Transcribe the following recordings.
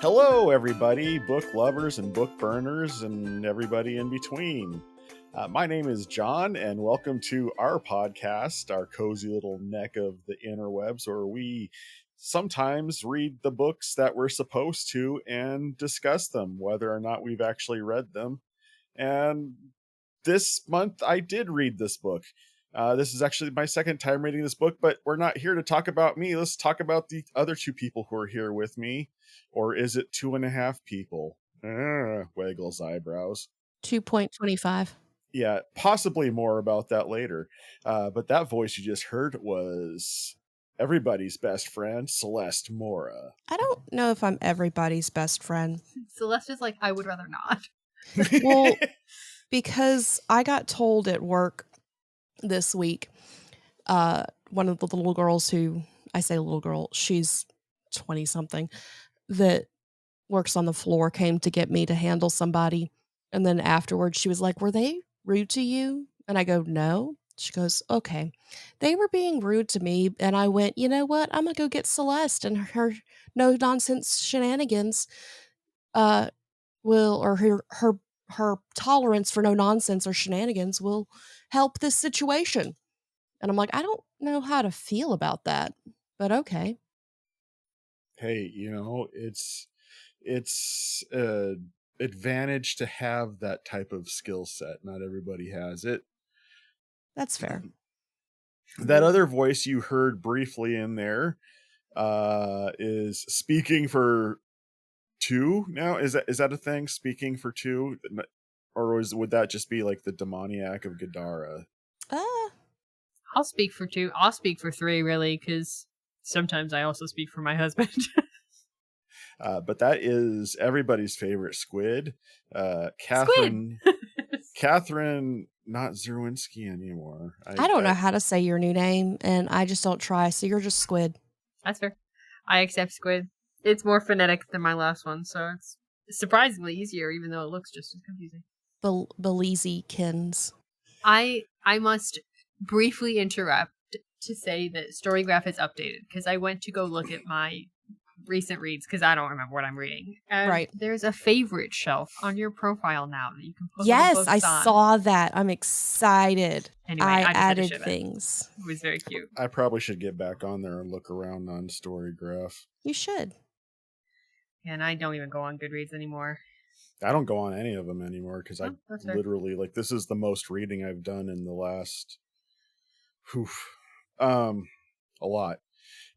Hello, everybody, book lovers and book burners and everybody in between. My name is John, and welcome to our podcast, our cozy little neck of the interwebs, where we sometimes read the books that we're supposed to and discuss them, whether or not we've actually read them. And this month, I did read this book. This is actually my second time reading this book, but we're not here to talk about me. Let's talk about the other two people who are here with me. Or is it 2.5 people? Waggles eyebrows. 2.25. Yeah, possibly more about that later. But that voice you just heard was everybody's best friend, Celeste Mora. I don't know if I'm everybody's best friend. Celeste is like, I would rather not. Well, because I got told at work this week, one of the little girls who, I say little girl, she's 20-something, that works on the floor came to get me to handle somebody. And then afterwards she was like, were they rude to you? And I go, no. She goes, okay. They were being rude to me. And I went, you know what? I'm going to go get Celeste, and her no-nonsense shenanigans her tolerance for no nonsense or shenanigans will help this situation. And I'm like, I don't know how to feel about that, but okay. Hey, it's advantage to have that type of skill set. Not everybody has it. That's fair. That other voice you heard briefly in there is speaking for two now. Is that a thing? Speaking for two? Or would that just be like the demoniac of Gadara? I'll speak for two. I'll speak for three, really, because sometimes I also speak for my husband. But that is everybody's favorite Squid. Catherine. Catherine, not Zerwinski anymore. I don't know how to say your new name, and I just don't try, so you're just Squid. That's fair. I accept Squid. It's more phonetic than my last one, so it's surprisingly easier, even though it looks just as confusing. Belezikins. I must briefly interrupt to say that Storygraph is updated, because I went to go look at my recent reads, because I don't remember what I'm reading. And right. There's a favorite shelf on your profile now that you can put Yes, books I on. saw that. I'm excited. Anyway, I added things. It was very cute. I probably should get back on there and look around on Storygraph. You should. And I don't even go on Goodreads anymore. I don't go on any of them anymore because I literally, this is the most reading I've done in the last, a lot.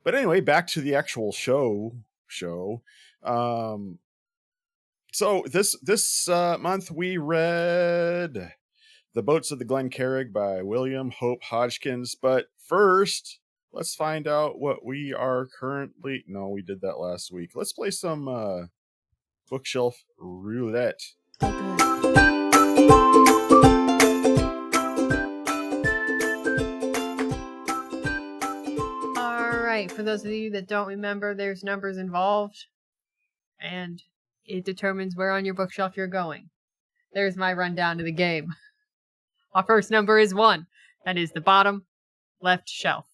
But anyway, back to the actual show. So this month we read The Boats of Glen Carrig by William Hope Hodgson. But first, let's find out what we are currently... No, we did that last week. Let's play some bookshelf roulette. For those of you that don't remember, there's numbers involved, and it determines where on your bookshelf you're going. There's my rundown of the game. Our first number is 1. That is the bottom left shelf.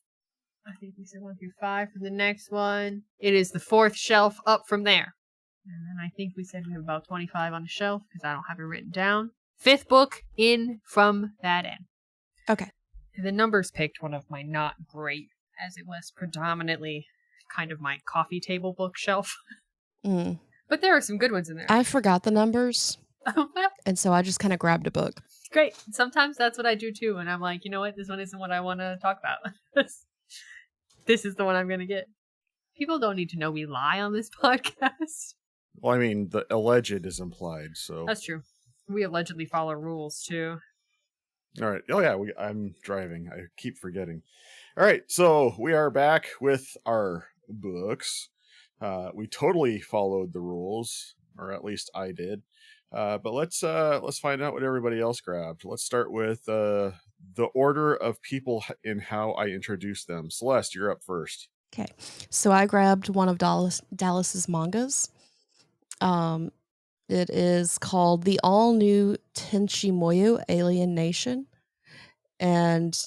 I think we said 1 through 5 for the next one. It is the 4th shelf up from there. And then I think we said we have about 25 on the shelf, because I don't have it written down. 5th book in from that end. Okay. The numbers picked one of my not great, as it was predominantly kind of my coffee table bookshelf. But there are some good ones in there. I forgot the numbers, and so I just kind of grabbed a book. Great. Sometimes that's what I do too, and I'm like, you know what? This one isn't what I want to talk about. This is the one I'm going to get. People don't need to know we lie on this podcast. Well, I mean, the alleged is implied, so... That's true. We allegedly follow rules, too. All right. Oh, yeah, I'm driving. I keep forgetting. All right, so we are back with our books. We totally followed the rules, or at least I did. But let's find out what everybody else grabbed. Let's start with the order of people in how I introduce them. Celeste, you're up first. Okay, so I grabbed one of Dallas's mangas. It is called The All New Tenchi Muyo Alien Nation, and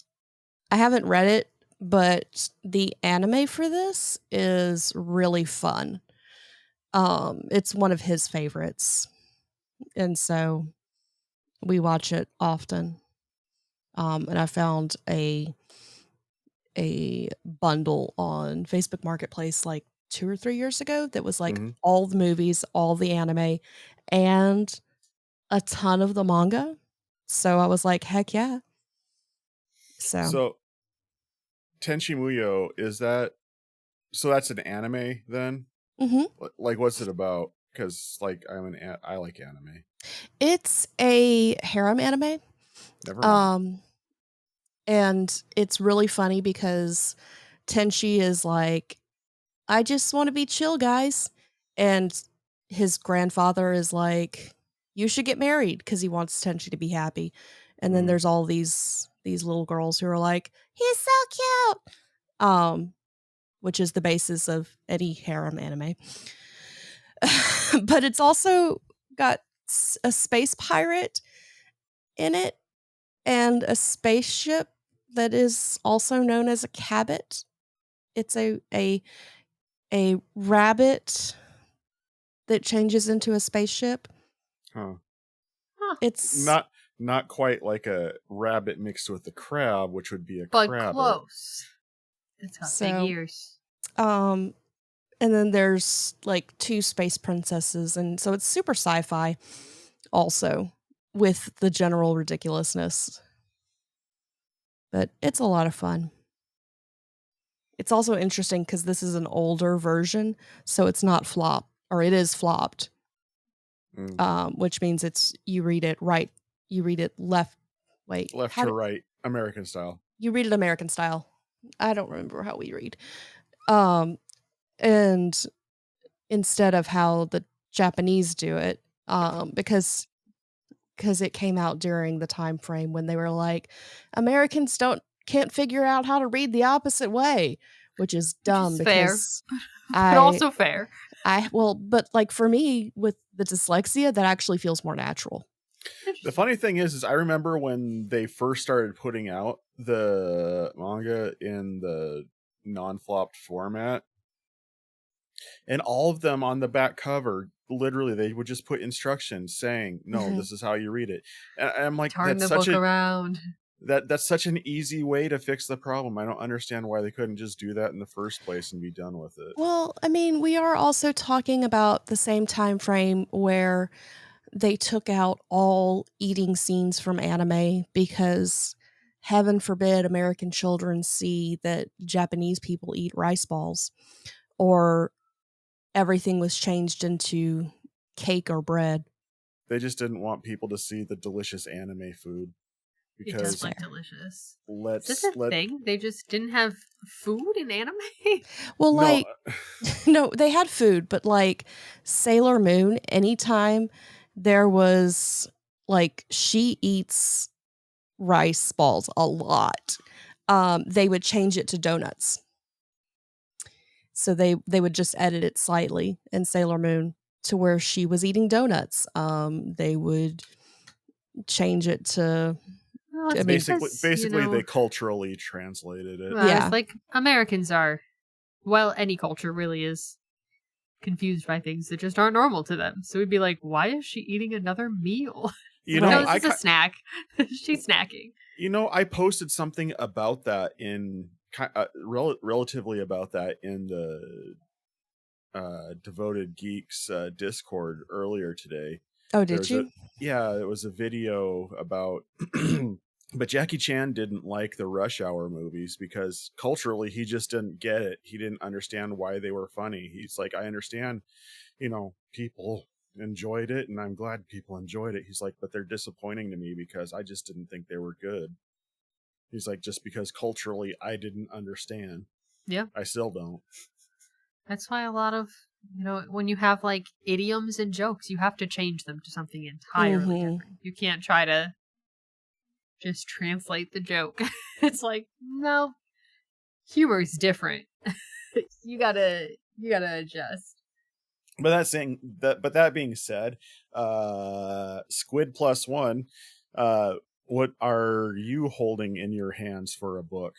I haven't read it, but the anime for this is really fun. It's one of his favorites, and so we watch it often. And I found a bundle on Facebook Marketplace like 2 or 3 years ago that was like all the movies, all the anime, and a ton of the manga. So I was like, heck yeah. So Tenchi Muyo, is that, so that's an anime then? Like, what's it about? Because like I like anime. It's a harem anime. Never mind. And it's really funny because Tenchi is like, I just want to be chill, guys. And his grandfather is like, you should get married, because he wants Tenchi to be happy. And then there's all these little girls who are like, he's so cute. Which is the basis of any harem anime. But it's also got a space pirate in it and a spaceship that is also known as a cabot. It's a rabbit that changes into a spaceship. It's not quite like a rabbit mixed with a crab, which would be a but crab. Close. It's got big ears. And then there's like 2 space princesses, and so it's super sci-fi also, with the general ridiculousness. But it's a lot of fun. It's also interesting because this is an older version, so it's not flopped, or it is flopped. Which means you read it left to right, American style. You read it American style. I don't remember how we read. And instead of how the Japanese do it, because it came out during the time frame when they were like, Americans can't figure out how to read the opposite way, which is dumb. Because fair. But also fair. But like for me with the dyslexia, that actually feels more natural. The funny thing is I remember when they first started putting out the manga in the non-flopped format, and all of them on the back cover, literally they would just put instructions saying, no, this is how you read it. And I'm like, turn the book around. That's such an easy way to fix the problem. I don't understand why they couldn't just do that in the first place and be done with it. Well, I mean, we are also talking about the same time frame where they took out all eating scenes from anime because, heaven forbid, American children see that Japanese people eat rice balls, or everything was changed into cake or bread. They just didn't want people to see the delicious anime food. Because it does look delicious. Is this a thing? They just didn't have food in anime? Well, like, no, they had food, but like Sailor Moon, anytime there was like, she eats rice balls a lot, they would change it to donuts. So they would just edit it slightly in Sailor Moon to where she was eating donuts. They would change it to... Basically, they culturally translated it. Well, it's like Americans are, well, any culture really is confused by things that just aren't normal to them. So we'd be like, why is she eating another meal? No, this is a snack. She's snacking. I posted something about that in relatively about that in the Devoted Geeks Discord earlier today. Oh, did you? It was a video about but Jackie Chan didn't like the Rush Hour movies because culturally he just didn't get it. He didn't understand why they were funny. He's like, I understand, people enjoyed it and I'm glad people enjoyed it. He's like, but they're disappointing to me because I just didn't think they were good. He's like, just because culturally I didn't understand. Yeah. I still don't. That's why a lot of, when you have like idioms and jokes, you have to change them to something entirely different. You can't try to just translate the joke. It's like, no, humor is different. you gotta adjust. But that being said, Squid Plus One, what are you holding in your hands for a book?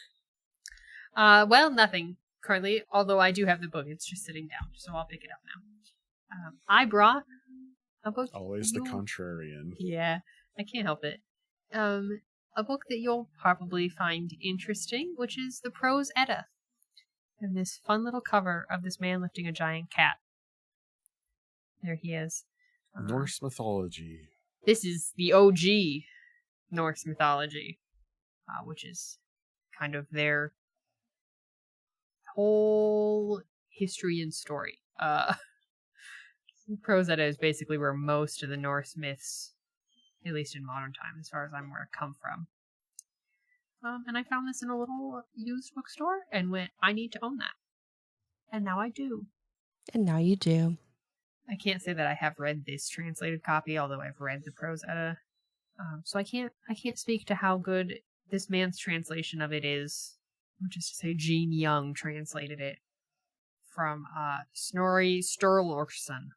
Well, nothing currently, although I do have the book. It's just sitting down, so I'll pick it up now. I brought a book. Always the contrarian. Yeah, I can't help it. A book that you'll probably find interesting, which is the Prose Edda. And this fun little cover of this man lifting a giant cat. There he is. Norse mythology. This is the OG Norse mythology, which is kind of their whole history and story. Prose Edda is basically where most of the Norse myths, at least in modern time, as far as I'm aware, come from. And I found this in a little used bookstore and went, I need to own that. And now I do. And now you do. I can't say that I have read this translated copy, although I've read the Prose Edda. So I can't speak to how good this man's translation of it is, which is to say Gene Young translated it from Snorri Sturluson,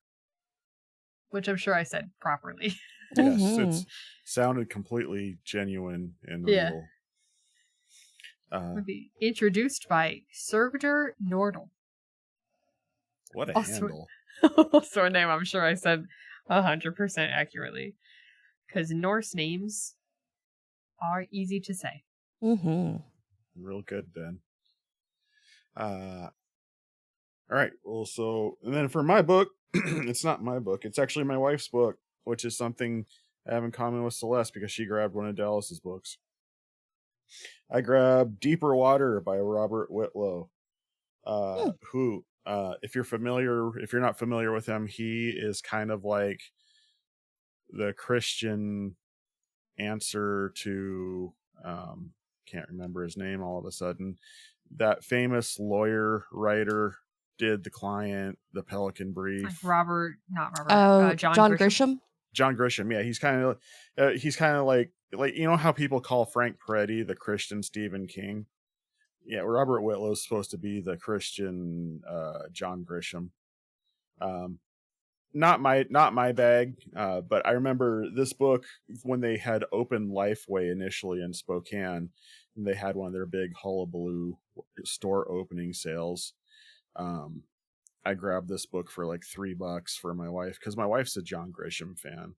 which I'm sure I said properly. Yes, it sounded completely genuine and real. Would be introduced by Surgder Nordal. What a handle. So a name I'm sure I said 100% accurately. Because Norse names are easy to say. Real good, then. All right. Well, so, and then for my book, it's not my book. It's actually my wife's book, which is something I have in common with Celeste because she grabbed one of Dallas's books. I grabbed Deeper Water by Robert Whitlow, who, if you're not familiar with him, he is kind of like the Christian answer to, can't remember his name all of a sudden, that famous lawyer writer did The Client, The Pelican Brief. John Grisham. John Grisham, yeah, he's kind of like you know how people call Frank Peretti the Christian Stephen King. Yeah, Robert Whitlow is supposed to be the Christian John Grisham. Not my bag, but I remember this book when they had opened Lifeway initially in Spokane, and they had one of their big hullabaloo store opening sales. I grabbed this book for like $3 for my wife because my wife's a John Grisham fan,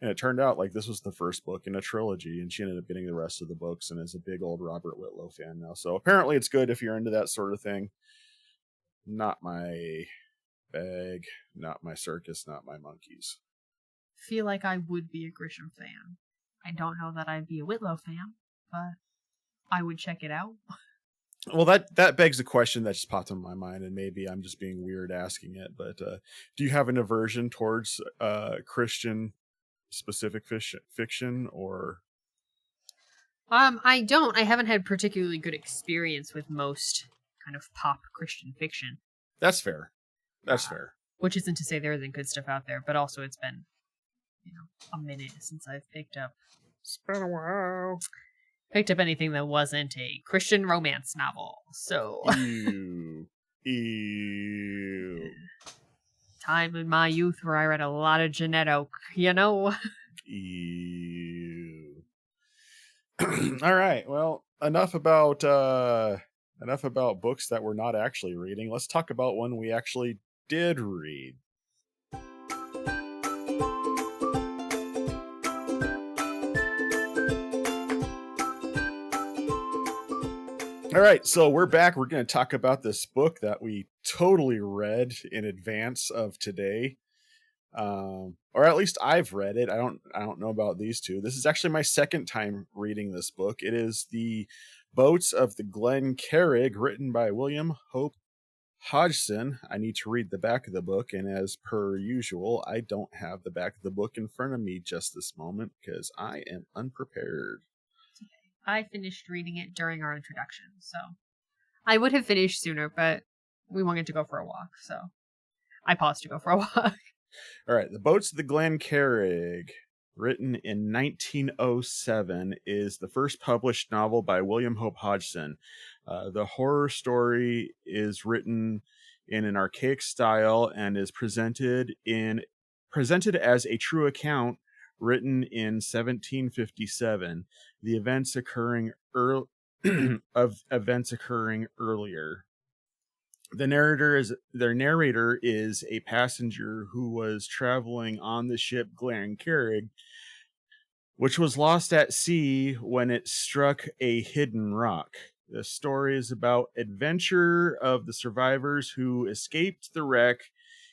and it turned out like this was the first book in a trilogy, and she ended up getting the rest of the books and is a big old Robert Whitlow fan now. So apparently it's good if you're into that sort of thing. Not my bag, not my circus, not my monkeys. Feel like I would be a Grisham fan. I don't know that I'd be a Whitlow fan, but I would check it out. Well, that begs a question that just popped in my mind, and maybe I'm just being weird asking it, but do you have an aversion towards Christian specific fiction, or? I don't. I haven't had particularly good experience with most kind of pop Christian fiction. That's fair. That's fair. Which isn't to say there isn't good stuff out there, but also it's been, a minute since I've picked up. It's been a while. Picked up anything that wasn't a Christian romance novel. So Ew. Time in my youth where I read a lot of Jeanette Oak, Ew. All right. Well, enough about books that we're not actually reading. Let's talk about one we actually did read. All right, so we're back. We're going to talk about this book that we totally read in advance of today, or at least I've read it. I don't know about these two. This is actually my second time reading this book. It is the Boats of the Glen Carrig, written by William Hope Hodgson. I need to read the back of the book, and as per usual, I don't have the back of the book in front of me just this moment because I am unprepared. I finished reading it during our introduction, so I would have finished sooner, but we wanted to go for a walk, so I paused to go for a walk. All right, The Boats of the Glen Carrig, written in 1907, is the first published novel by William Hope Hodgson. The horror story is written in an archaic style and is presented as a true account written in 1757. The events occurring earlier. their narrator is a passenger who was traveling on the ship Glen Carrig, which was lost at sea when it struck a hidden rock. The story is about adventure of the survivors who escaped the wreck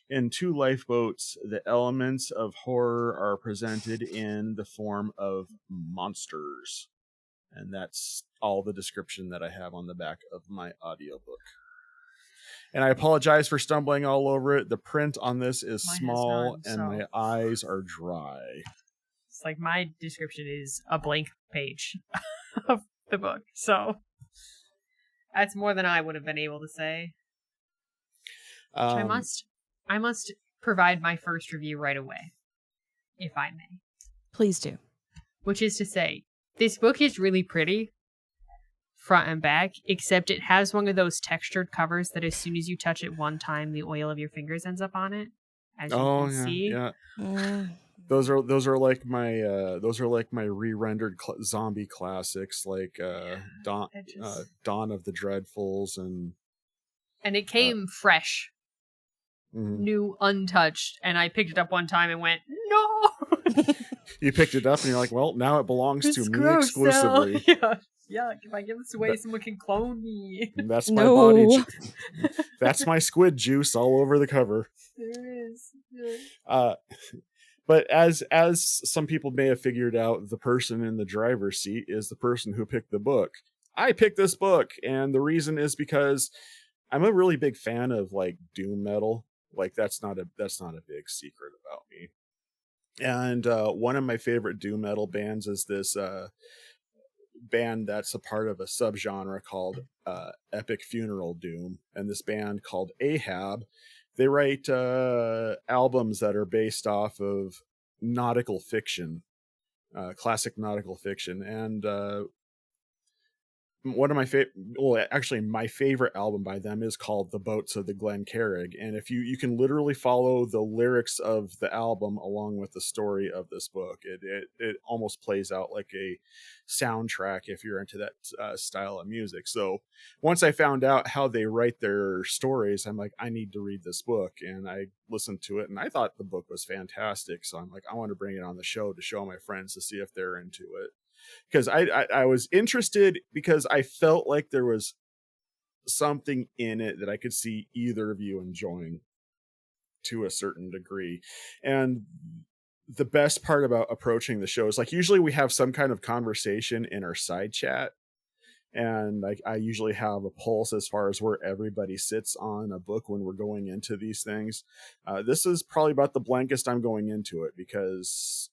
in 2 lifeboats. The elements of horror are presented in the form of monsters. And that's all the description that I have on the back of my audiobook. And I apologize for stumbling all over it. The print on this is small and my eyes are dry. It's like my description is a blank page of the book. So that's more than I would have been able to say. I must provide my first review right away, if I may. Please do. Which is to say, this book is really pretty, front and back, except it has one of those textured covers that as soon as you touch it one time, the oil of your fingers ends up on it. As you can see. Yeah. Those are like my re-rendered zombie classics, like Dawn of the Dreadfuls, and it came fresh, new, untouched, and I picked it up one time and went, no. You picked it up and you're like, well, now it belongs to me exclusively. Yeah, if I give this away, someone can clone me. That's my body. That's my squid juice all over the cover. There is. But as some people may have figured out, the person in the driver's seat is the person who picked the book. I picked this book, and the reason is because I'm a really big fan of like doom metal. Like that's not a big secret about me. And one of my favorite doom metal bands is this band that's a part of a subgenre called epic funeral doom, and this band called Ahab, they write albums that are based off of nautical fiction, classic nautical fiction. And one of my favorite album by them is called The Boats of the Glen Carrig. And if you can literally follow the lyrics of the album along with the story of this book, it almost plays out like a soundtrack if you're into that style of music. So once I found out how they write their stories, I'm like, I need to read this book. And I listened to it and I thought the book was fantastic. So I'm like, I want to bring it on the show to show my friends to see if they're into it. Because I was interested because I felt like there was something in it that I could see either of you enjoying to a certain degree. And the best part about approaching the show is like usually we have some kind of conversation in our side chat. And I usually have a pulse as far as where everybody sits on a book when we're going into these things. This is probably about the blankest I'm going into it because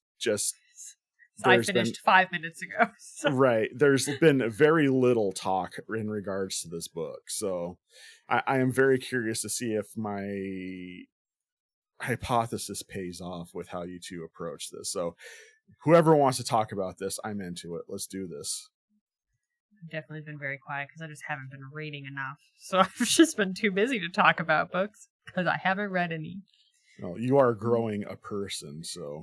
I finished 5 minutes ago. So. Right. There's been very little talk in regards to this book. So I am very curious to see if my hypothesis pays off with how you two approach this. So whoever wants to talk about this, I'm into it. Let's do this. I've definitely been very quiet because I just haven't been reading enough. So I've just been too busy to talk about books because I haven't read any. Well, you are growing a person, so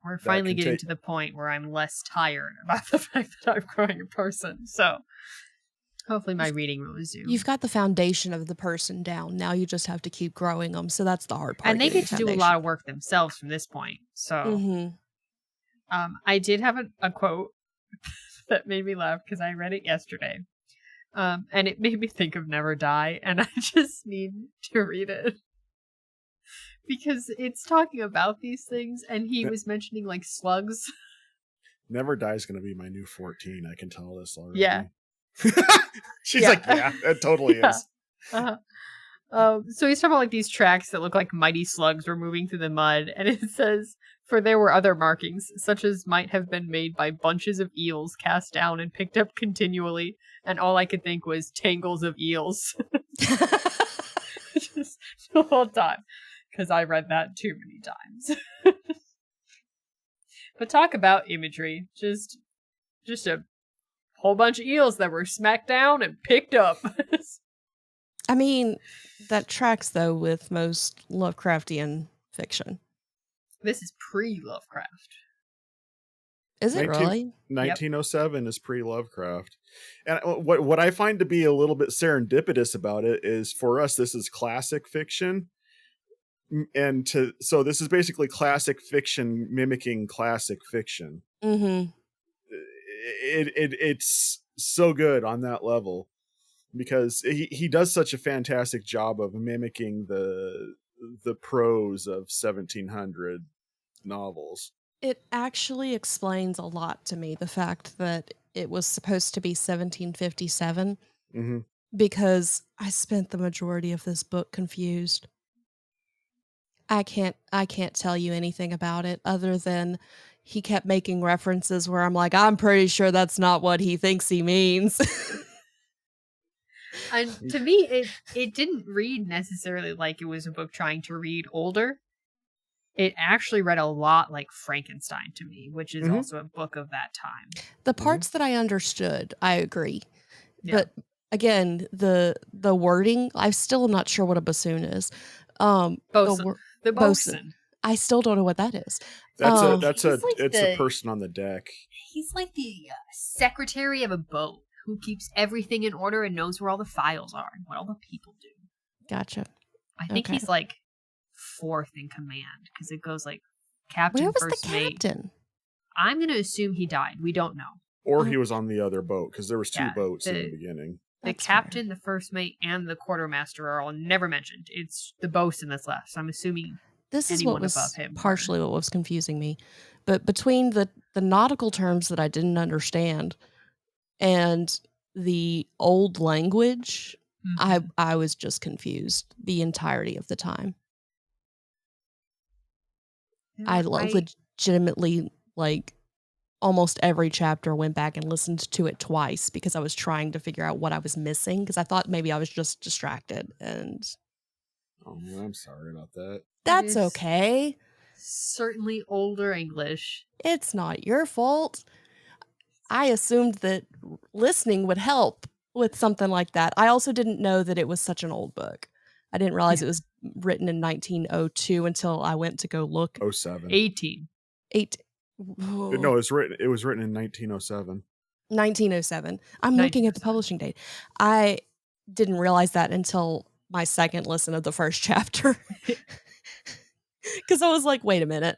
we're finally getting to the point where I'm less tired about the fact that I'm growing a person. So hopefully my reading will resume. You've got the foundation of the person down. Now you just have to keep growing them. So that's the hard part. And they get to do a lot of work themselves from this point. So I did have a quote that made me laugh because I read it yesterday. And it made me think of Never Die. And I just need to read it. Because it's talking about these things, and he was mentioning, like, slugs. Never Die is going to be my new 14. I can tell this already. Yeah. She's like, yeah, it totally is. So he's talking about, like, these tracks that look like mighty slugs were moving through the mud, and it says, for there were other markings, such as might have been made by bunches of eels cast down and picked up continually, and all I could think was tangles of eels. Just the whole time. Because I read that too many times. But talk about imagery. Just a whole bunch of eels that were smacked down and picked up. I mean, that tracks, though, with most Lovecraftian fiction. This is pre-Lovecraft. Is it really? 1907 is pre-Lovecraft. And what I find to be a little bit serendipitous about it is, for us, this is classic fiction. So this is basically classic fiction mimicking classic fiction. Mm-hmm. It's so good on that level, because he does such a fantastic job of mimicking the prose of 1700 novels. It actually explains a lot to me, the fact that it was supposed to be 1757, Mm-hmm. because I spent the majority of this book confused. I can't tell you anything about it other than he kept making references where I'm like, I'm pretty sure that's not what he thinks he means. And to me, it didn't read necessarily like it was a book trying to read older. It actually read a lot like Frankenstein to me, which is also a book of that time. The parts that I understood, I agree. Yeah. But again, the wording, I'm still not sure what a bassoon is. The bosun. I still don't know what that is. It's like a person on the deck. He's like the secretary of a boat who keeps everything in order and knows where all the files are and what all the people do. Gotcha. I think he's like fourth in command, because it goes like captain, Where was first the mate. captain? I'm going to assume he died. We don't know. Or he was on the other boat, because there was two boats in the beginning. The That's captain, the first mate, and the quartermaster are all never mentioned. It's the bosun that's left. So I'm assuming This is what anyone was above him partially what was confusing me. But between the nautical terms that I didn't understand and the old language, I was just confused the entirety of the time. I legitimately, like, almost every chapter went back and listened to it twice because I was trying to figure out what I was missing, because I thought maybe I was just distracted. And Oh man, I'm sorry about that. that's okay. Certainly older English. It's not your fault. I assumed that listening would help with something like that. I also didn't know that it was such an old book. I didn't realize it was written in 1902 until I went to go look. 07. 18. No, it was written in 1907. 1907. I'm looking at the publishing date. I didn't realize that until my second listen of the first chapter. Because I was like, wait a minute.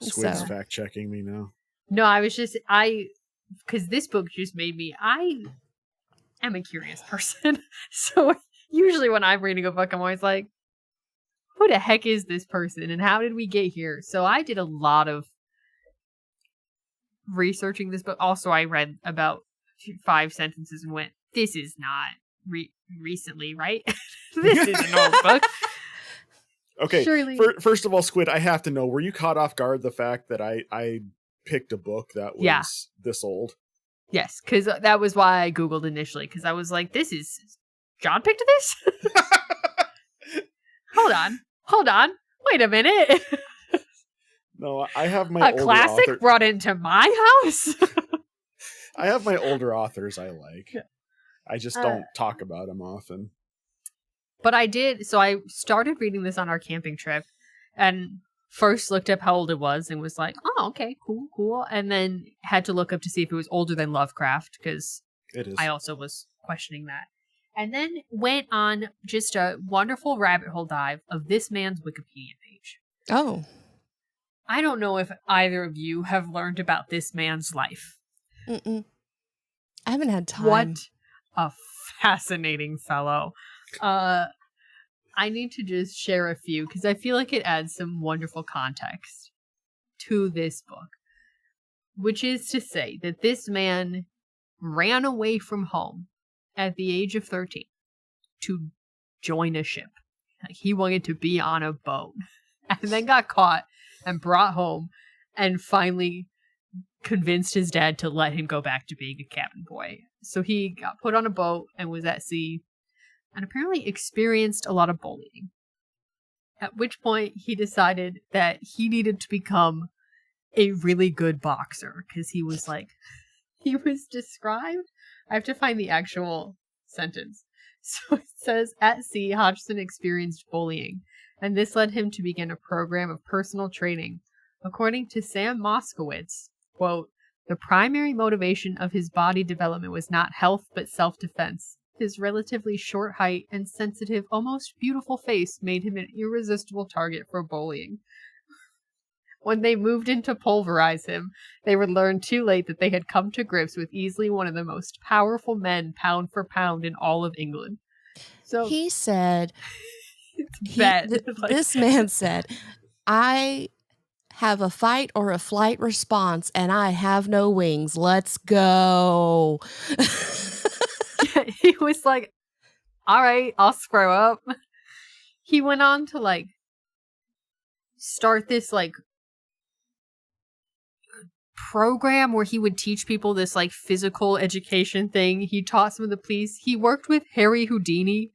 Squid's fact checking me now. No, because this book just made me, I am a curious person. So usually when I'm reading a book, I'm always like, who the heck is this person and how did we get here? So I did a lot of researching this book. Also, I read about 5 sentences and went, this is not recently, right? This is an old book. Okay, Surely. First of all, Squid, I have to know, were you caught off guard the fact that I picked a book that was this old? Yes, because that was why I Googled initially, because I was like, John picked this? Hold on. Wait a minute. No, I have my older classic brought into my house? I have my older authors I like. I just don't talk about them often. But I did, so I started reading this on our camping trip, and first looked up how old it was, and was like, oh, okay, cool. And then had to look up to see if it was older than Lovecraft, because I also was questioning that. And then went on just a wonderful rabbit hole dive of this man's Wikipedia page. Oh. I don't know if either of you have learned about this man's life. Mm-mm. I haven't had time. What a fascinating fellow. I need to just share a few because I feel like it adds some wonderful context to this book, which is to say that this man ran away from home at the age of 13 to join a ship. Like, he wanted to be on a boat and then got caught and brought home and finally convinced his dad to let him go back to being a cabin boy. So he got put on a boat and was at sea and apparently experienced a lot of bullying. At which point he decided that he needed to become a really good boxer because he was described. I have to find the actual sentence. So it says, at sea, Hodgson experienced bullying, and this led him to begin a program of personal training According to Sam Moskowitz, quote, the primary motivation of his body development was not health but self-defense. His relatively short height and sensitive, almost beautiful face made him an irresistible target for bullying. When they moved in to pulverize him, they would learn too late that they had come to grips with easily one of the most powerful men pound for pound in all of England. So He said, like, this man said, I have a fight or a flight response and I have no wings. Let's go. He was like, all right, I'll screw up. He went on to like start this like program where he would teach people this like physical education thing. He taught some of the police. He worked with Harry Houdini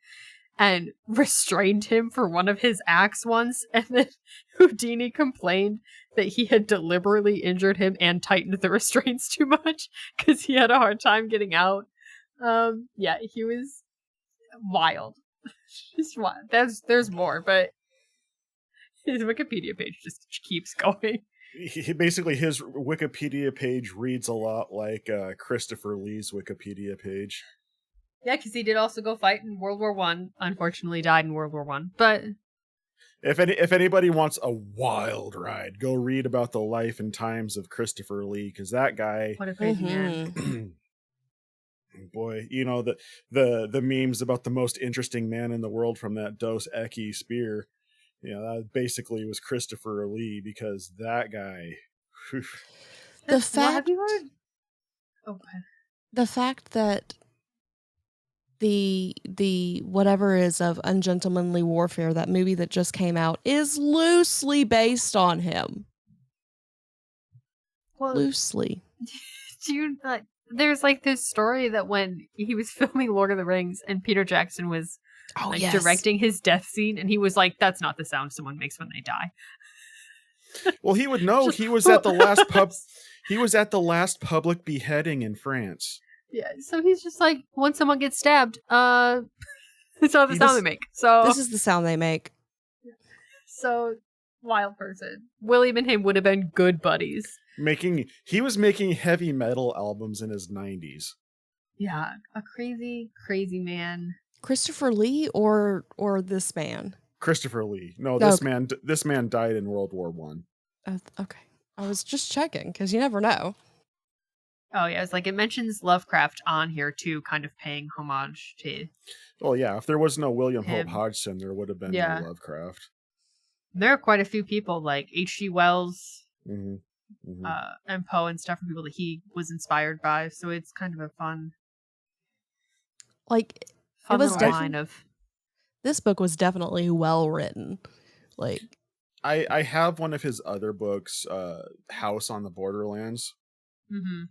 and restrained him for one of his acts once, and then Houdini complained that he had deliberately injured him and tightened the restraints too much because he had a hard time getting out. Yeah, he was wild. Just wild. There's more, but his Wikipedia page just keeps going. Basically, his Wikipedia page reads a lot like Christopher Lee's Wikipedia page. Yeah, because he did also go fight in World War One. Unfortunately, died in World War One. But if anybody wants a wild ride, go read about the life and times of Christopher Lee, because that guy, what a crazy man. Boy, you know the memes about the most interesting man in the world from that Dos Equis spear. You know, that basically was Christopher Lee, because that guy. Whew. The fact, have you heard? Oh, go ahead. The fact that the whatever is of Ungentlemanly Warfare, that movie that just came out, is loosely based on him. Well, loosely. Do you not? There's like this story that when he was filming Lord of the Rings and Peter Jackson was directing his death scene, and he was like, "That's not the sound someone makes when they die." Well, he would know. He was at the last He was at the last public beheading in France. Yeah, so he's just like, when someone gets stabbed, it's not the sound they make. So this is the sound they make. So wild person. William and him would have been good buddies. He was making heavy metal albums in his 90s. Yeah, a crazy, crazy man. Christopher Lee or this man? Christopher Lee. No, this man died in World War One. Okay, I was just checking because you never know. Oh yeah, it's like it mentions Lovecraft on here too, kind of paying homage to. Well, yeah, if there was no William Hope Hodgson, there would have been no Lovecraft. There are quite a few people like H.G. Wells, and Poe and stuff, from people that he was inspired by. So it's kind of a fun it was line of. This book was definitely well written. Like, I have one of his other books, House on the Borderlands. Mm-hmm.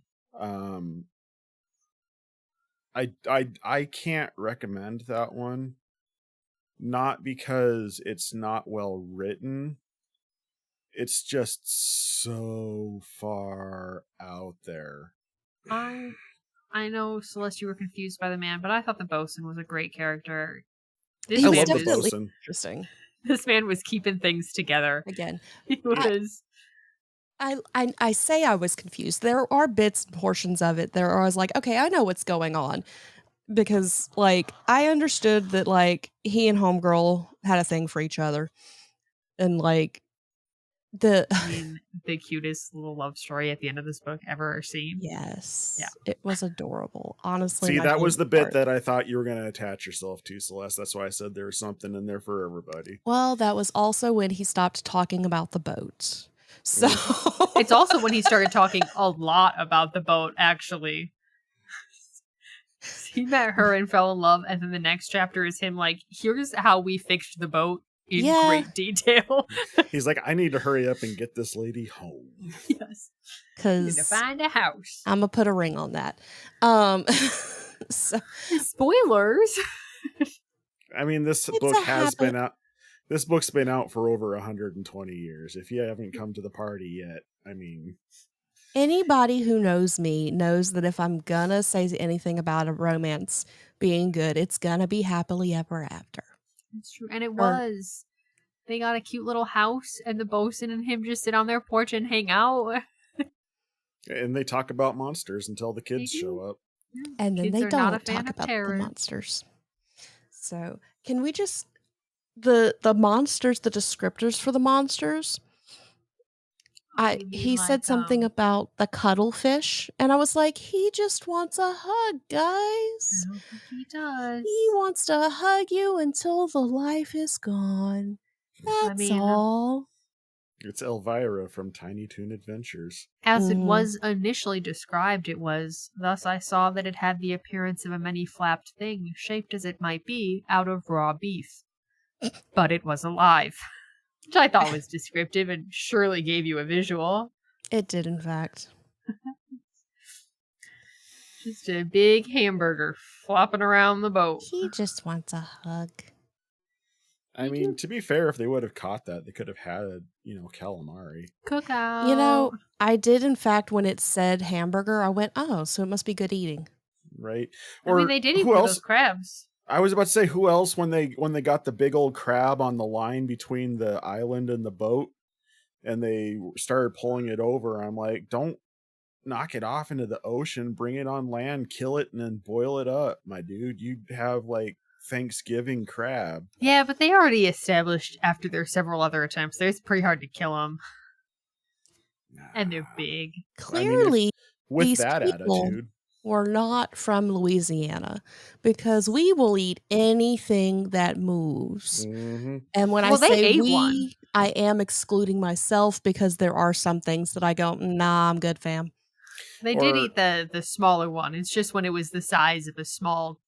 I can't recommend that one, not because it's not well written. It's just so far out there. I know, Celeste, you were confused by the man, but I thought the bosun was a great character. He was definitely interesting. This man was keeping things together. Again, he was. I say I was confused. There are bits and portions of it there. I was like, okay, I know what's going on, because like I understood that like he and Homegirl had a thing for each other, and like the cutest little love story at the end of this book ever seen. Yes, yeah, it was adorable. Honestly, see, that was the bit that I thought you were going to attach yourself to, Celeste. That's why I said there was something in there for everybody. Well, that was also when he stopped talking about the boat. So it's also when he started talking a lot about the boat, actually. He met her and fell in love, and then the next chapter is him like, here's how we fixed the boat in great detail. He's like, I need to hurry up and get this lady home. Yes. Because to find a house. I'm gonna put a ring on that. So, spoilers. I mean, this book has been out. This book's been out for over 120 years. If you haven't come to the party yet, I mean... Anybody who knows me knows that if I'm gonna say anything about a romance being good, it's gonna be happily ever after. It's true. And it was. they got a cute little house, and the bosun and him just sit on their porch and hang out. And they talk about monsters until the kids They do. show up. And then Kids they are not a don't fan talk of about terror. the monsters. So can we just the monsters, the descriptors for the monsters? You mean He said like, something about the cuttlefish, and I was like, he just wants a hug, I guys. don't think he does. He wants to hug you until the life is gone. That's mean, all. It's Elvira from Tiny Toon Adventures. As it was initially described, it was, thus I saw that it had the appearance of a many-flapped thing, shaped as it might be, out of raw beef. But it was alive. Which I thought was descriptive and surely gave you a visual. It did, in fact. Just a big hamburger flopping around the boat. He just wants a hug. I mean, to be fair, if they would have caught that, they could have had, calamari. Cookout. You know, I did, in fact, when it said hamburger, I went, oh, so it must be good eating. Right? I mean, they did eat those crabs. I was about to say, who else when they got the big old crab on the line between the island and the boat, and they started pulling it over, I'm like, don't knock it off into the ocean, bring it on land, kill it, and then boil it up, my dude. You have like Thanksgiving crab. Yeah, but they already established after their several other attempts, it's pretty hard to kill them. And they're big. Clearly, with these that people attitude, were not from Louisiana, because we will eat anything that moves. Mm-hmm. And when I say we, I am excluding myself, because there are some things that I go, nah, I'm good, fam. They did eat the smaller one. It's just when it was the size of a small,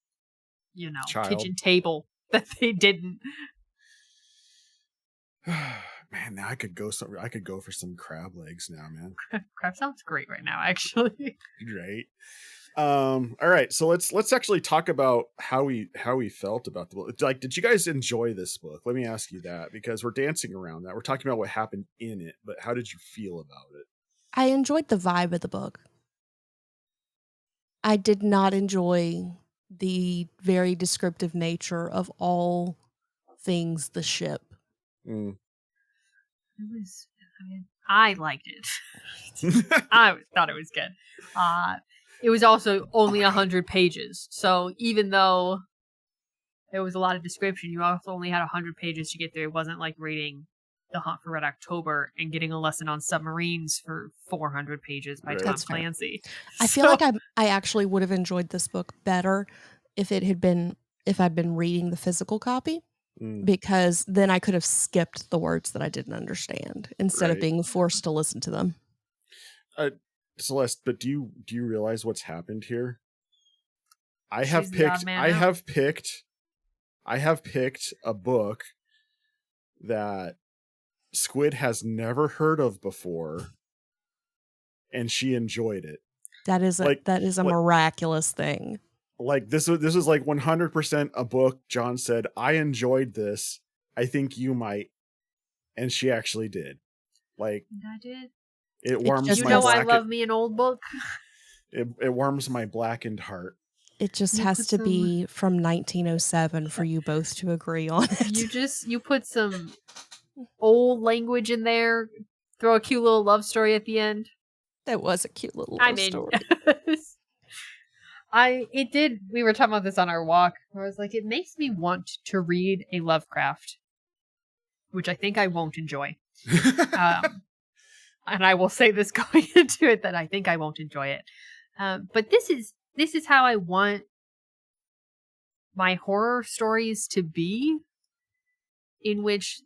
kitchen table that they didn't. Man, now I could go for some crab legs now, man. Crab sounds great right now, actually. Right. All right, so let's actually talk about how we felt about the book. Like, did you guys enjoy this book? Let me ask you that, because we're dancing around that. We're talking about what happened in it, but how did you feel about it? I enjoyed the vibe of the book. I did not enjoy the very descriptive nature of all things the ship. I liked it. I thought it was good. It was also only 100 pages. So even though there was a lot of description, you also only had 100 pages to get there. It wasn't like reading The Hunt for Red October and getting a lesson on submarines for 400 pages by Tom Clancy. I feel like I actually would have enjoyed this book better if I'd been reading the physical copy. Because then I could have skipped the words that I didn't understand instead of being forced to listen to them. Celeste, but do you realize what's happened here? I have picked a book that Squid has never heard of before, and she enjoyed it. That is a miraculous thing. Like this is like 100% a book. John said, I enjoyed this. I think you might. And she actually did. Like, I did. It warms my I love me an old book. It warms my blackened heart. It just has to be from 1907 for you both to agree on it. You put some old language in there, throw a cute little love story at the end. That was a cute little love story. We were talking about this on our walk. I was like, it makes me want to read a Lovecraft, which I think I won't enjoy. And I will say this going into it, that I think I won't enjoy it. But this is how I want my horror stories to be, in which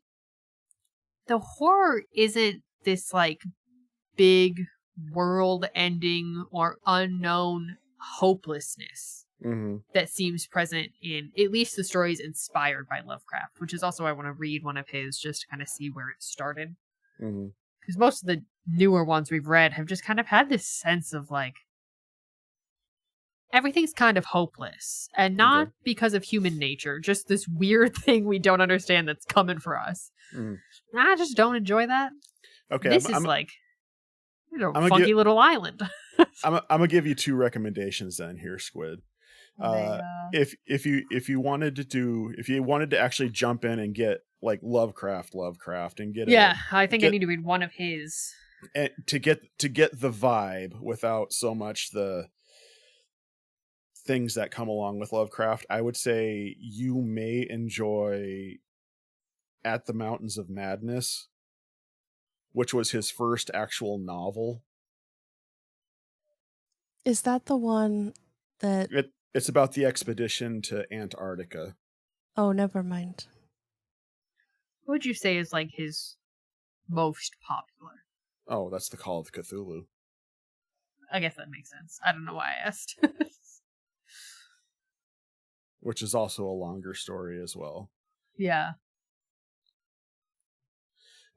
the horror isn't this like big world ending or unknown hopelessness that seems present in at least the stories inspired by Lovecraft, which is also I want to read one of his just to kind of see where it started. Because most of the newer ones we've read have just kind of had this sense of like everything's kind of hopeless, and not because of human nature, just this weird thing we don't understand that's coming for us. I just don't enjoy that. Okay, this is like a funky little island. I'm gonna give you two recommendations then here, Squid. If you wanted to actually jump in and get like Lovecraft, and get I think I need to read one of his. And to get the vibe without so much the things that come along with Lovecraft, I would say you may enjoy At the Mountains of Madness, which was his first actual novel. Is that the one that... It's about the expedition to Antarctica. Oh, never mind. What would you say is like his most popular? Oh, that's the Call of Cthulhu. I guess that makes sense. I don't know why I asked. Which is also a longer story as well. Yeah.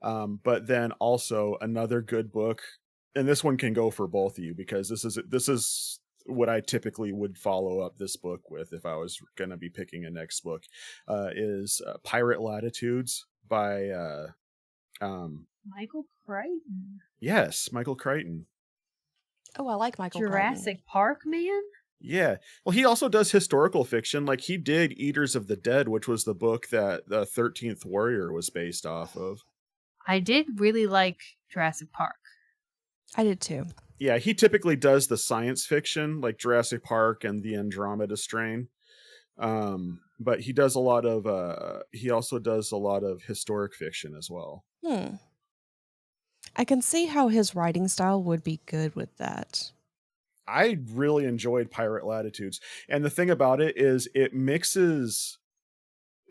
But then also another good book, and this one can go for both of you because this is what I typically would follow up this book with if I was going to be picking a next book, is Pirate Latitudes by Michael Crichton. Yes, Michael Crichton. Oh, I like Michael Jurassic Crichton. Park, man? Yeah. Well, he also does historical fiction. Like he did Eaters of the Dead, which was the book that the 13th Warrior was based off of. I did really like Jurassic Park. I did too. Yeah, he typically does the science fiction, like Jurassic Park and the Andromeda Strain. But he does a lot of he also does a lot of historic fiction as well. I can see how his writing style would be good with that. I really enjoyed Pirate Latitudes. And the thing about it is it mixes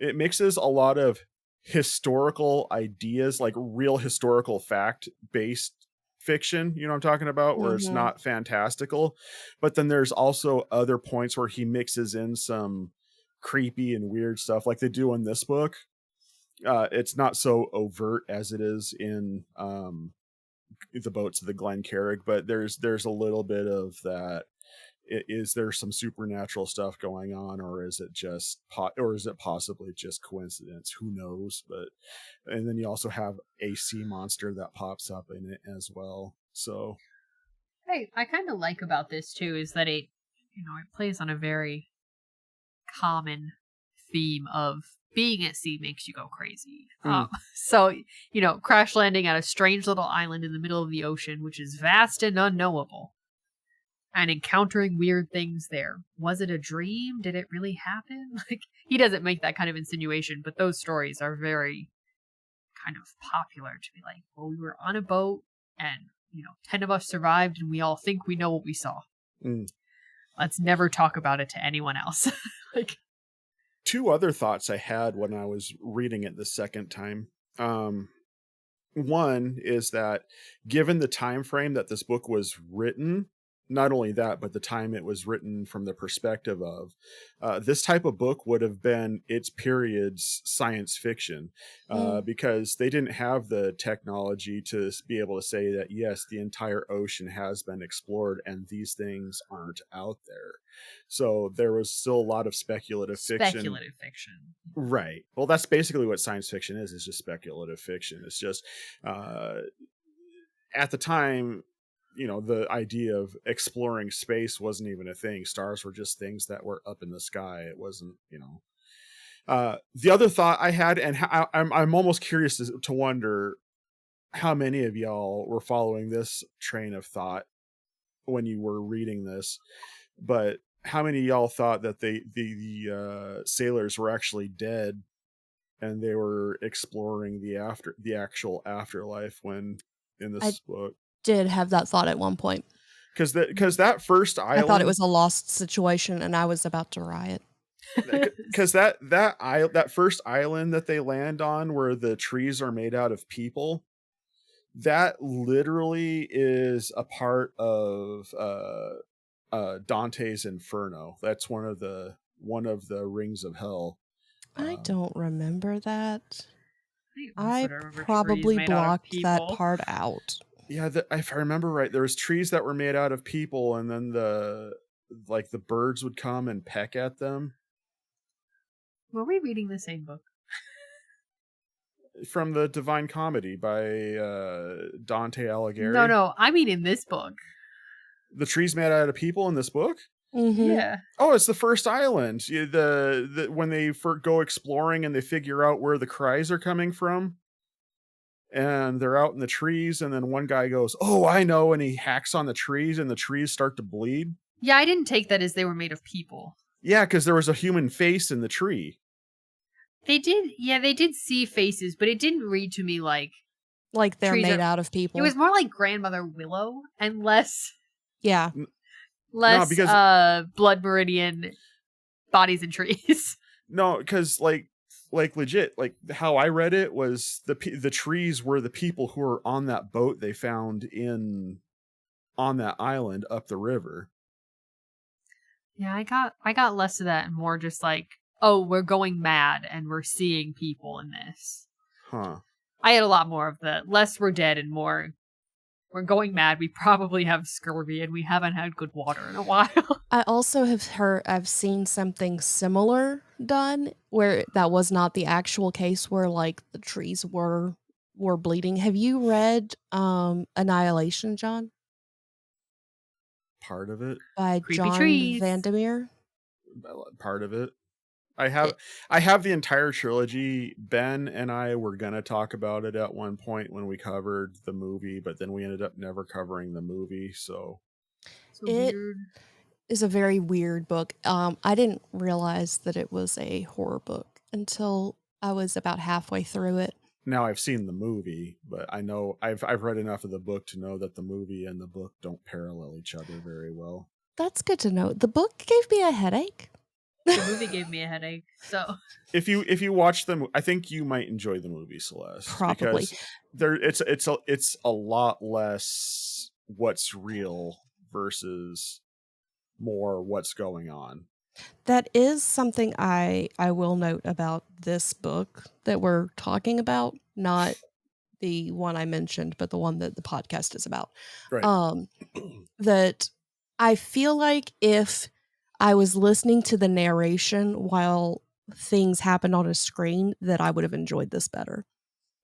a lot of historical ideas, like real historical fact based fiction, you know what I'm talking about, where it's not fantastical. But then there's also other points where he mixes in some creepy and weird stuff like they do in this book. It's not so overt as it is in the Boats of the Glen Carrig, but there's a little bit of that. Is there some supernatural stuff going on, or is it just possibly just coincidence? Who knows? But and then you also have a sea monster that pops up in it as well. So hey, I kind of like about this too is that it plays on a very common theme of being at sea makes you go crazy. So, crash landing at a strange little island in the middle of the ocean, which is vast and unknowable, and encountering weird things there. Was it a dream? Did it really happen? Like, he doesn't make that kind of insinuation, but those stories are very kind of popular to be like, well, we were on a boat and, 10 of us survived and we all think we know what we saw. Let's never talk about it to anyone else. Like, two other thoughts I had when I was reading it the second time. One is that given the time frame that this book was written, not only that, but the time it was written from the perspective of this type of book would have been its period's science fiction, because they didn't have the technology to be able to say that, yes, the entire ocean has been explored and these things aren't out there. So there was still a lot of speculative fiction. Right. Well, that's basically what science fiction is. It's just speculative fiction. It's just at the time, the idea of exploring space wasn't even a thing. Stars were just things that were up in the sky. It wasn't, the other thought I had, and I'm almost curious to wonder how many of y'all were following this train of thought when you were reading this, but how many of y'all thought that the sailors were actually dead and they were exploring the actual afterlife when in this book? Did have that thought at one point, because that first island, I thought it was a lost situation and I was about to riot. Because that first island that they land on, where the trees are made out of people, that literally is a part of Dante's Inferno. That's one of the rings of hell. I don't remember that. I probably blocked that part out. Yeah, if I remember right, there was trees that were made out of people, and then the birds would come and peck at them. Were we reading the same book? From the Divine Comedy by Dante Alighieri. No, I mean in this book. The trees made out of people in this book? Yeah. Oh, it's the first island. When they go exploring and they figure out where the cries are coming from, and they're out in the trees, and then one guy goes, "Oh, I know," and he hacks on the trees, and the trees start to bleed. Yeah, I didn't take that as they were made of people. Yeah, because there was a human face in the tree. They did see faces, but it didn't read to me like they're trees made are- out of people. It was more like Grandmother Willow and less yeah. Blood Meridian bodies and trees. No, because like legit, like how I read it was the trees were the people who were on that boat they found on that island up the river. Yeah, I got less of that and more just like, oh, we're going mad and we're seeing people in this. Huh. I had a lot more of the less we're dead and more we're going mad. We probably have scurvy and we haven't had good water in a while. I also I've seen something similar done where that was not the actual case where like the trees were bleeding. Have you read Annihilation, John? Part of it. By Creepy John trees. Vandermeer? Part of it. I have the entire trilogy. Ben and I were gonna talk about it at one point when we covered the movie, but then we ended up never covering the movie. So It weird. is a very weird book. I didn't realize that it was a horror book until I was about halfway through it. Now I've seen the movie, but I know I've read enough of the book to know that the movie and the book don't parallel each other very well. That's good to know. The book gave me a headache. The movie gave me a headache. So if you watch them, I think you might enjoy the movie Celeste. Probably. It's a lot less what's real versus more what's going on. That is something I will note about this book that we're talking about, not the one I mentioned, but the one that the podcast is about. Right. That I feel like if I was listening to the narration while things happened on a screen, that I would have enjoyed this better.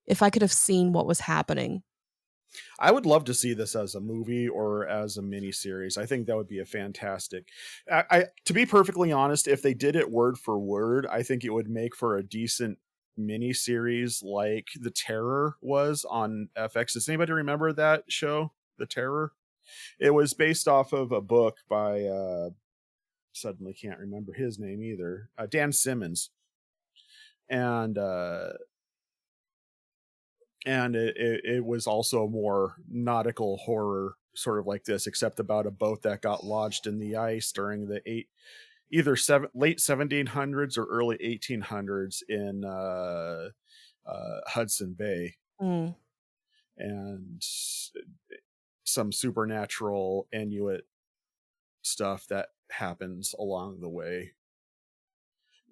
If I could have seen what was happening. I would love to see this as a movie or as a mini series. I think that would be a fantastic. To be perfectly honest, if they did it word for word, I think it would make for a decent mini series like The Terror was on FX. Does anybody remember that show, The Terror? It was based off of a book by suddenly can't remember his name either. Dan Simmons. And it was also more nautical horror, sort of like this, except about a boat that got lodged in the ice during the late 1700s or early 1800s in Hudson Bay. Mm. And some supernatural Inuit stuff that happens along the way.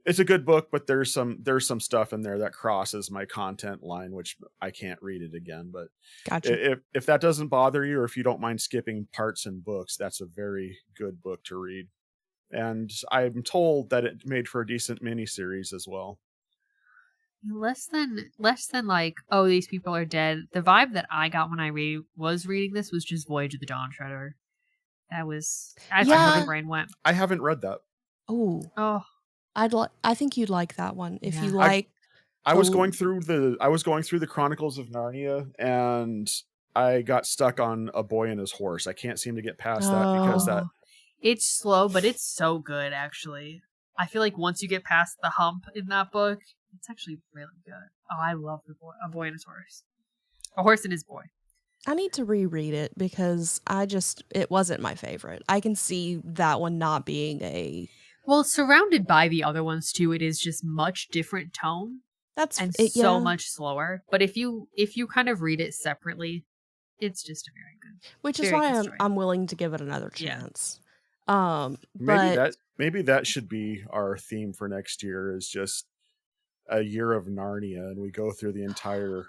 It's a good book, but there's some stuff in there that crosses my content line, which I can't read it again. But Gotcha. If that doesn't bother you, or if you don't mind skipping parts in books, that's a very good book to read. And I'm told that it made for a decent miniseries as well. less than like, oh, these people are dead. The vibe that I got when I was reading this was just Voyage of the Dawn Treader. That was how my brain went. I haven't read that. Oh. I think you'd like that one if you like. I was going through the Chronicles of Narnia, and I got stuck on A Boy and His Horse. I can't seem to get past that because it's slow, but it's so good. Actually, I feel like once you get past the hump in that book, it's actually really good. Oh, I love A Boy and His Horse. A Horse and His Boy. I need to reread it because it wasn't my favorite. I can see that one not being a... Well, surrounded by the other ones too, it is just much different tone. So much slower. But if you kind of read it separately, it's just a very good. Which is why I'm willing to give it another chance. Yeah. Maybe that should be our theme for next year, is just a year of Narnia, and we go through the entire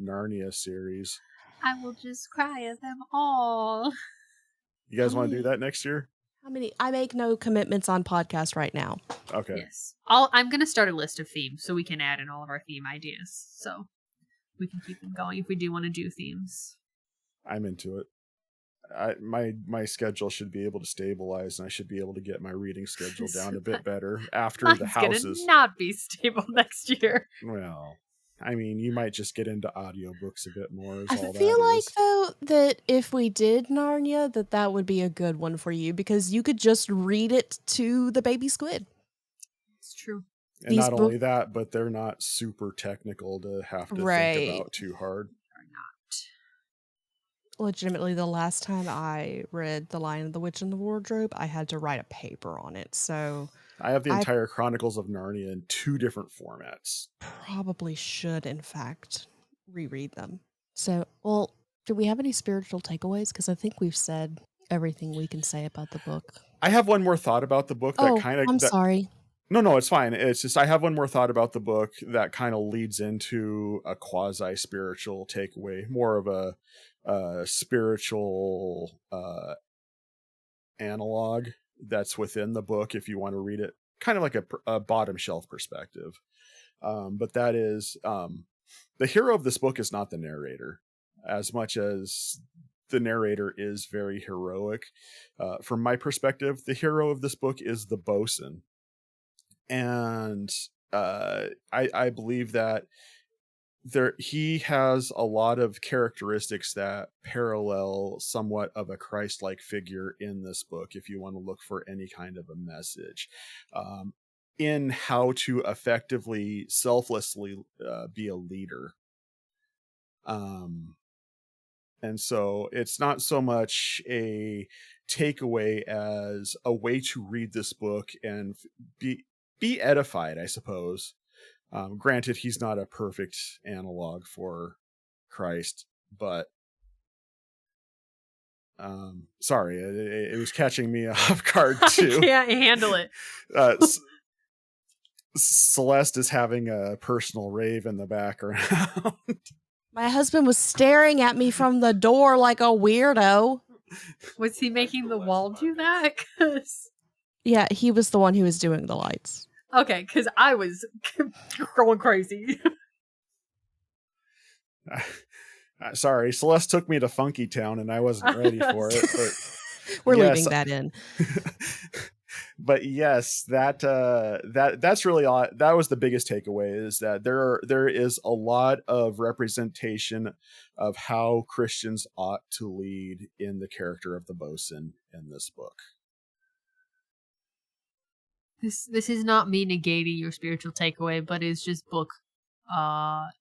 Narnia series. I will just cry at them all. You guys want to do that next year? How many? I make no commitments on podcast right now. Okay. Yes. I'm going to start a list of themes so we can add in all of our theme ideas. So we can keep them going if we do want to do themes. I'm into it. my schedule should be able to stabilize, and I should be able to get my reading schedule down a bit better after Mine's the house gonna is. not be stable next year. Well, I mean, you might just get into audiobooks a bit more. Is I all feel that like is. though that if we did Narnia, that would be a good one for you because you could just read it to the baby squid. It's true. And These not book- only that, but they're not super technical to have to think about too hard. Or not. Legitimately, the last time I read The Lion, the Witch, and the Wardrobe, I had to write a paper on it. So I have the entire Chronicles of Narnia in 2 different formats. probably should, in fact, reread them. So, well, do we have any spiritual takeaways? Because I think we've said everything we can say about the book. I have one more thought about the book that kind of... I'm sorry. No, it's fine. It's just I have one more thought about the book that kind of leads into a quasi-spiritual takeaway, more of a spiritual analog that's within the book if you want to read it, kind of like a bottom shelf perspective. But that is the hero of this book is not the narrator, as much as the narrator is very heroic. From my perspective, the hero of this book is the bosun. And I believe that he has a lot of characteristics that parallel somewhat of a Christ-like figure in this book, if you want to look for any kind of a message in how to effectively, selflessly be a leader. And so it's not so much a takeaway as a way to read this book and be edified, I suppose. Granted, he's not a perfect analog for Christ, but sorry, it was catching me off guard too. I can't handle it. Celeste is having a personal rave in the background. My husband was staring at me from the door like a weirdo. Was he making the wall do that? 'Cause... Yeah, he was the one who was doing the lights. Okay, because I was going crazy. Sorry, Celeste took me to Funky Town and I wasn't ready for it. But we're leaving that in. But yes, that's really all. That was the biggest takeaway, is that there is a lot of representation of how Christians ought to lead in the character of the bosun in this book. This is not me negating your spiritual takeaway, but it's just book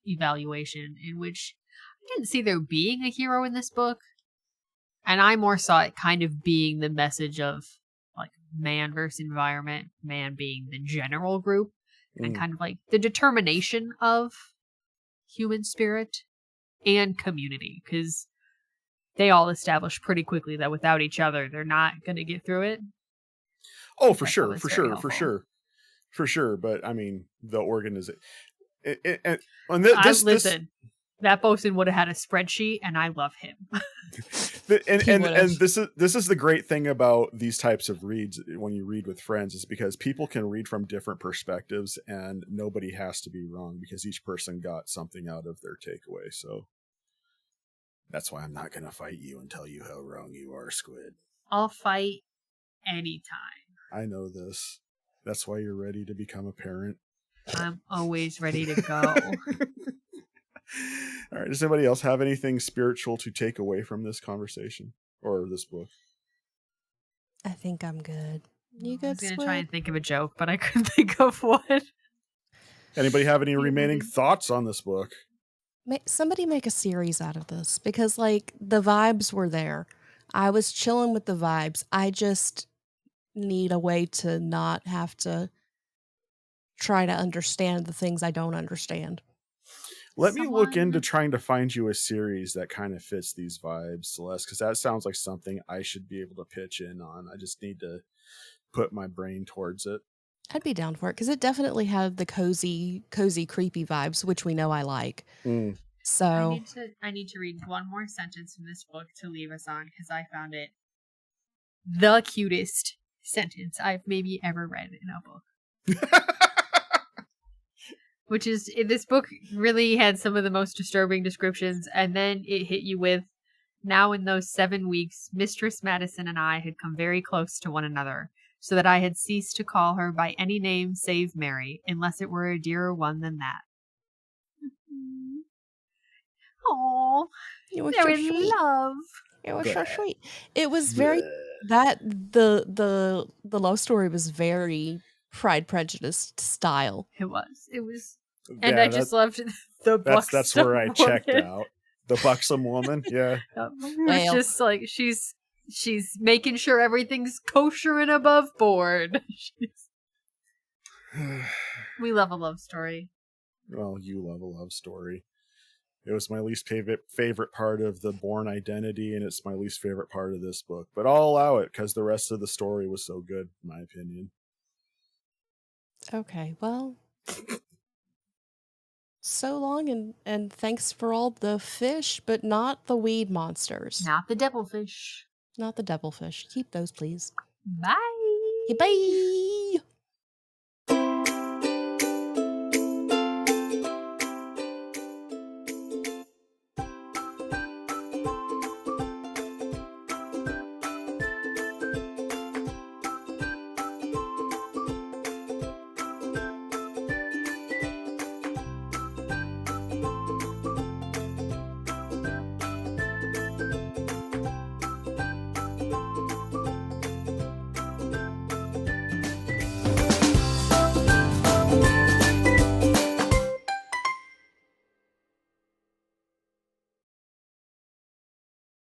evaluation, in which I didn't see there being a hero in this book, and I more saw it kind of being the message of like man versus environment, man being the general group, and kind of like the determination of human spirit and community, because they all established pretty quickly that without each other, they're not going to get through it. Oh, for sure. But I mean, the organization. Listen, that bosun would have had a spreadsheet, and I love him. and this is the great thing about these types of reads when you read with friends, is because people can read from different perspectives, and nobody has to be wrong because each person got something out of their takeaway. So that's why I'm not going to fight you and tell you how wrong you are, Squid. I'll fight anytime. I know this. That's why you're ready to become a parent. I'm always ready to go. All right. Does anybody else have anything spiritual to take away from this conversation or this book? I think I'm good. You good? I was going to try and think of a joke, but I couldn't think of one. Anybody have any remaining thoughts on this book? Somebody make a series out of this, because like the vibes were there. I was chilling with the vibes. I just need a way to not have to try to understand the things I don't understand. Let me look into trying to find you a series that kind of fits these vibes, Celeste, because that sounds like something I should be able to pitch in on. I just need to put my brain towards it. I'd be down for it, because it definitely had the cozy, creepy vibes, which we know I like. So I need to read one more sentence from this book to leave us on, because I found it the cutest sentence I've maybe ever read in a book. Which is, this book really had some of the most disturbing descriptions, and then it hit you with Now in those 7 weeks, Mistress Madison and I had come very close to one another, so that I had ceased to call her by any name save Mary, unless it were a dearer one than that. Oh, they're in love. It was so sweet. It was very the love story was very Pride Prejudice style. It was, and I just loved the buxom. That's where I checked out. The buxom woman, yeah. It's just like she's making sure everything's kosher and above board. We love a love story. Well, you love a love story. It was my least favorite part of the Bourne Identity, and it's my least favorite part of this book. But I'll allow it because the rest of the story was so good, in my opinion. Okay, well, so long, and thanks for all the fish, but not the weed monsters. Not the devilfish. Not the devilfish. Keep those, please. Bye. Bye.